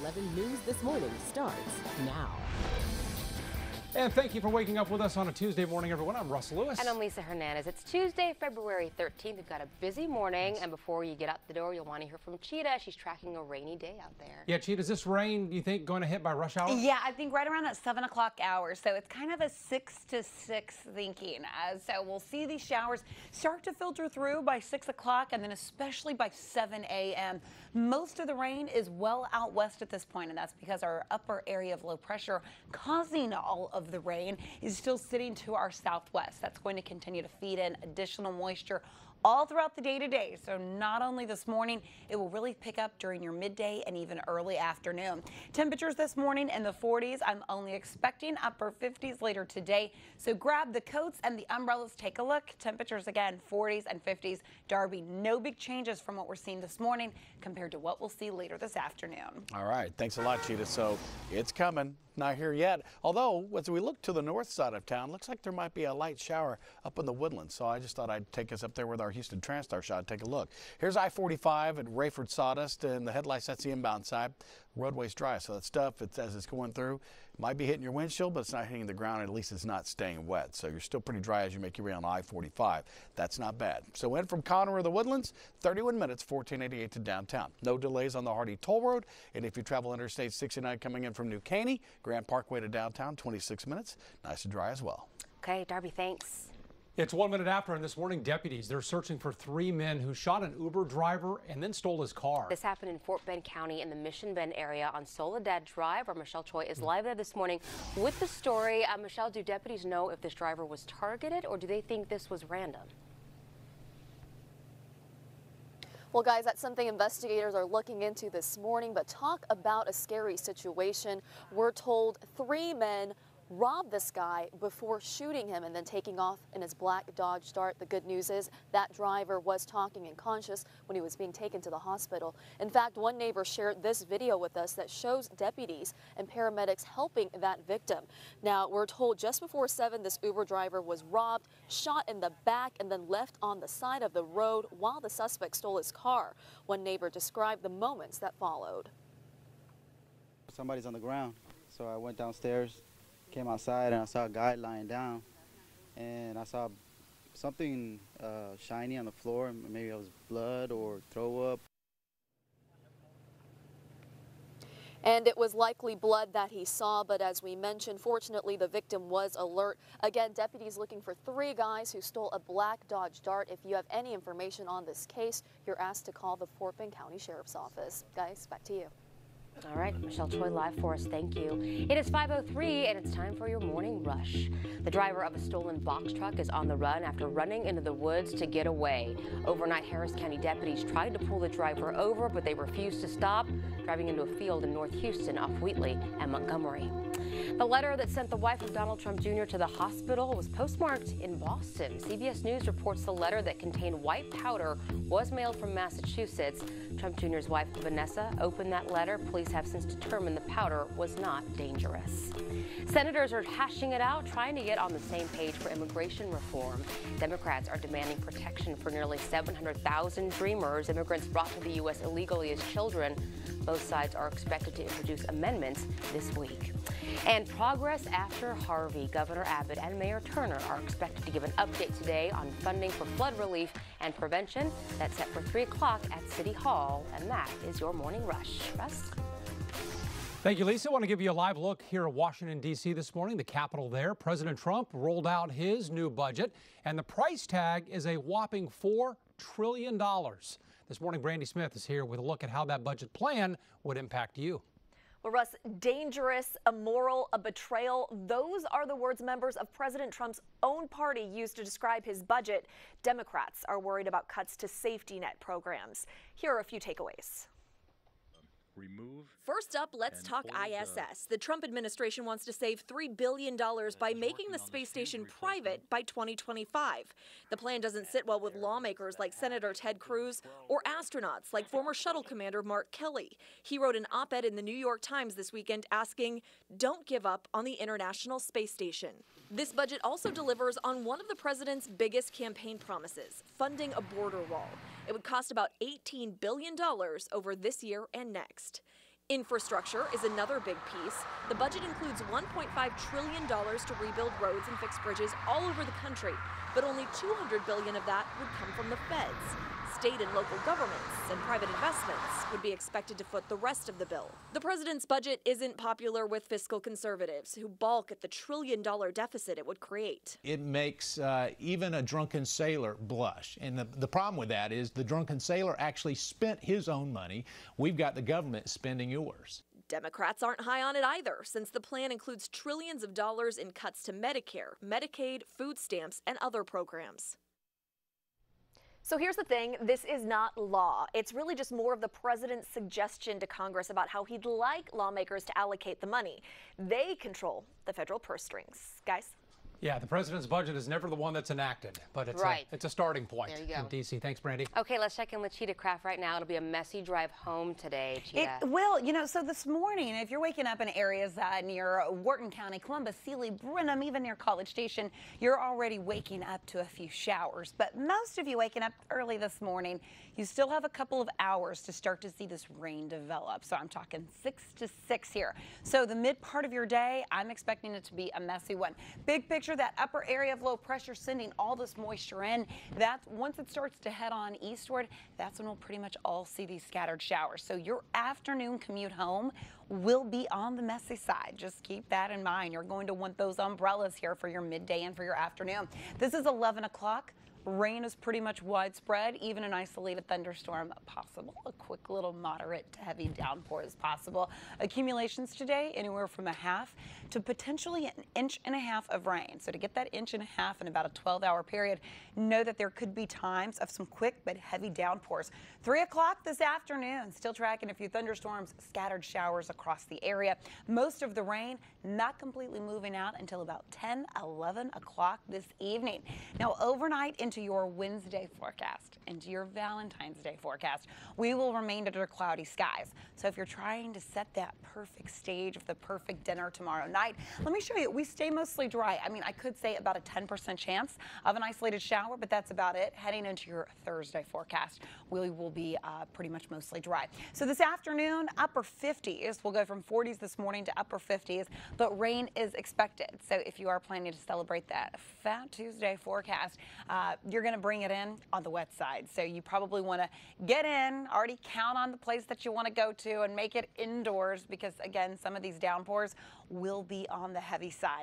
11 News This Morning starts now. And thank you for waking up with us on a Tuesday morning, everyone. I'm Russ Lewis. And I'm Lisa Hernandez. It's Tuesday, February 13th. We've got a busy morning, and before you get out the door, you'll want to hear from Cheetah. She's tracking a rainy day out there. Yeah, Cheetah, is this rain, do you think, going to hit by rush hour? Yeah, I think right around that 7 o'clock hour. So it's kind of a 6 to 6 thinking. So we'll see these showers start to filter through by 6 o'clock, and then especially by 7 a.m. Most of the rain is well out west at this point, and that's because our upper area of low pressure causing all of the rain is still sitting to our southwest. That's going to continue to feed in additional moisture all throughout the day today. So not only this morning, it will really pick up during your midday and even early afternoon. Temperatures this morning in the 40s. I'm only expecting upper 50s later today. So grab the coats and the umbrellas. Take a look. Temperatures again, 40s and 50s. Darby, no big changes from what we're seeing this morning compared to what we'll see later this afternoon. All right. Thanks a lot, Cheetah. So it's coming. Not here yet. Although, as we look to the north side of town, looks like there might be a light shower up in the Woodlands. So I just thought I'd take us up there with our Houston TransStar shot. Take a look. Here's I-45 at Rayford Sawdust, and the headlights, that's the inbound side. Roadway's dry, so that stuff, as it's going through, might be hitting your windshield, but it's not hitting the ground. At least it's not staying wet. So you're still pretty dry as you make your way on I-45. That's not bad. So in from Conroe to the Woodlands, 31 minutes, 1488 to downtown. No delays on the Hardy Toll Road. And if you travel Interstate 69 coming in from New Caney, Grand Parkway to downtown, 26 minutes. Nice and dry as well. Okay, Darby, thanks. It's 1 minute after, and this morning, deputies, they're searching for 3 men who shot an Uber driver and then stole his car. This happened in Fort Bend County in the Mission Bend area on Soledad Drive, where Michelle Choi is live there this morning with the story. Michelle, do deputies know if this driver was targeted, or do they think this was random? Well, guys, that's something investigators are looking into this morning, but talk about a scary situation. We're told 3 men robbed this guy before shooting him and then taking off in his black Dodge Dart. The good news is that driver was talking and conscious when he was being taken to the hospital. In fact, one neighbor shared this video with us that shows deputies and paramedics helping that victim. Now, we're told just before 7, this Uber driver was robbed, shot in the back, and then left on the side of the road while the suspect stole his car. One neighbor described the moments that followed. Somebody's on the ground, so I went downstairs, came outside, and I saw a guy lying down, and I saw something shiny on the floor. Maybe it was blood or throw up. And it was likely blood that he saw, but as we mentioned, fortunately, the victim was alert. Again, deputies looking for 3 guys who stole a black Dodge Dart. If you have any information on this case, you're asked to call the Fort Bend County Sheriff's Office. Guys, back to you. All right, Michelle Choi live for us. Thank you. It is 5:03 and it's time for your morning rush. The driver of a stolen box truck is on the run after running into the woods to get away. Overnight, Harris County deputies tried to pull the driver over, but they refused to stop, driving into a field in North Houston off Wheatley and Montgomery. The letter that sent the wife of Donald Trump Jr. to the hospital was postmarked in Boston. CBS News reports the letter that contained white powder was mailed from Massachusetts. Trump Jr.'s wife, Vanessa, opened that letter. Police have since determined the powder was not dangerous. Senators are hashing it out, trying to get on the same page for immigration reform. Democrats are demanding protection for nearly 700,000 Dreamers, immigrants brought to the U.S. illegally as children. Both sides are expected to introduce amendments this week. And progress after Harvey. Governor Abbott and Mayor Turner are expected to give an update today on funding for flood relief and prevention. That's set for 3 o'clock at City Hall. And that is your morning rush. Russ? Thank you, Lisa. I want to give you a live look here at Washington, D.C. this morning, the Capitol there. President Trump rolled out his new budget, and the price tag is a whopping $4 trillion. This morning, Brandy Smith is here with a look at how that budget plan would impact you. Well, Russ, dangerous, immoral, a betrayal. Those are the words members of President Trump's own party used to describe his budget. Democrats are worried about cuts to safety net programs. Here are a few takeaways. First up, let's talk ISS. The Trump administration wants to save $3 billion by making the space station private by 2025. The plan doesn't sit well with lawmakers like Senator Ted Cruz or astronauts like former shuttle commander Mark Kelly. He wrote an op-ed in the New York Times this weekend asking, "Don't give up on the International Space Station." This budget also delivers on one of the president's biggest campaign promises, funding a border wall. It would cost about $18 billion over this year and next. Infrastructure is another big piece. The budget includes $1.5 trillion to rebuild roads and fix bridges all over the country, but only $200 billion of that would come from the feds. State and local governments and private investments would be expected to foot the rest of the bill. The president's budget isn't popular with fiscal conservatives, who balk at the trillion-dollar deficit it would create. It makes even a drunken sailor blush. And the problem with that is the drunken sailor actually spent his own money. We've got the government spending yours. Democrats aren't high on it either, since the plan includes trillions of dollars in cuts to Medicare, Medicaid, food stamps, and other programs. So here's the thing, this is not law. It's really just more of the president's suggestion to Congress about how he'd like lawmakers to allocate the money. They control the federal purse strings. Guys? Yeah, the president's budget is never the one that's enacted, but it's, it's a starting point in D.C. Thanks, Brandy. Okay, let's check in with Cheetah Craft right now. It'll be a messy drive home today, Cheetah. It will. You know, so this morning, if you're waking up in areas near Wharton County, Columbus, Sealy, Brenham, even near College Station, you're already waking up to a few showers. But most of you waking up early this morning, you still have a couple of hours to start to see this rain develop. So I'm talking 6 to 6 here. So the mid part of your day, I'm expecting it to be a messy one. Big picture, that upper area of low pressure sending all this moisture in. That's once it starts to head on eastward, that's when we'll pretty much all see these scattered showers. So your afternoon commute home will be on the messy side. Just keep that in mind. You're going to want those umbrellas here for your midday and for your afternoon. This is 11 o'clock. Rain is pretty much widespread, even an isolated thunderstorm possible. A quick little moderate to heavy downpour is possible. Accumulations today anywhere from a half to potentially an inch and a half of rain. So to get that inch and a half in about a 12-hour period, know that there could be times of some quick but heavy downpours. 3 o'clock this afternoon, still tracking a few thunderstorms, scattered showers across the area. Most of the rain not completely moving out until about 10, 11 o'clock this evening. Now overnight into your Wednesday forecast, into your Valentine's Day forecast, we will remain under cloudy skies. So if you're trying to set that perfect stage of the perfect dinner tomorrow night, let me show you. We stay mostly dry. I mean, I could say about a 10% chance of an isolated shower, but that's about it. Heading into your Thursday forecast, we will be pretty much mostly dry. So this afternoon, upper 50s. We'll go from 40s this morning to upper 50s, but rain is expected. So if you are planning to celebrate that Fat Tuesday forecast, you're going to bring it in on the wet side. So you probably want to get in, already count on the place that you want to go to and make it indoors because, again, some of these downpours will be on the heavy side.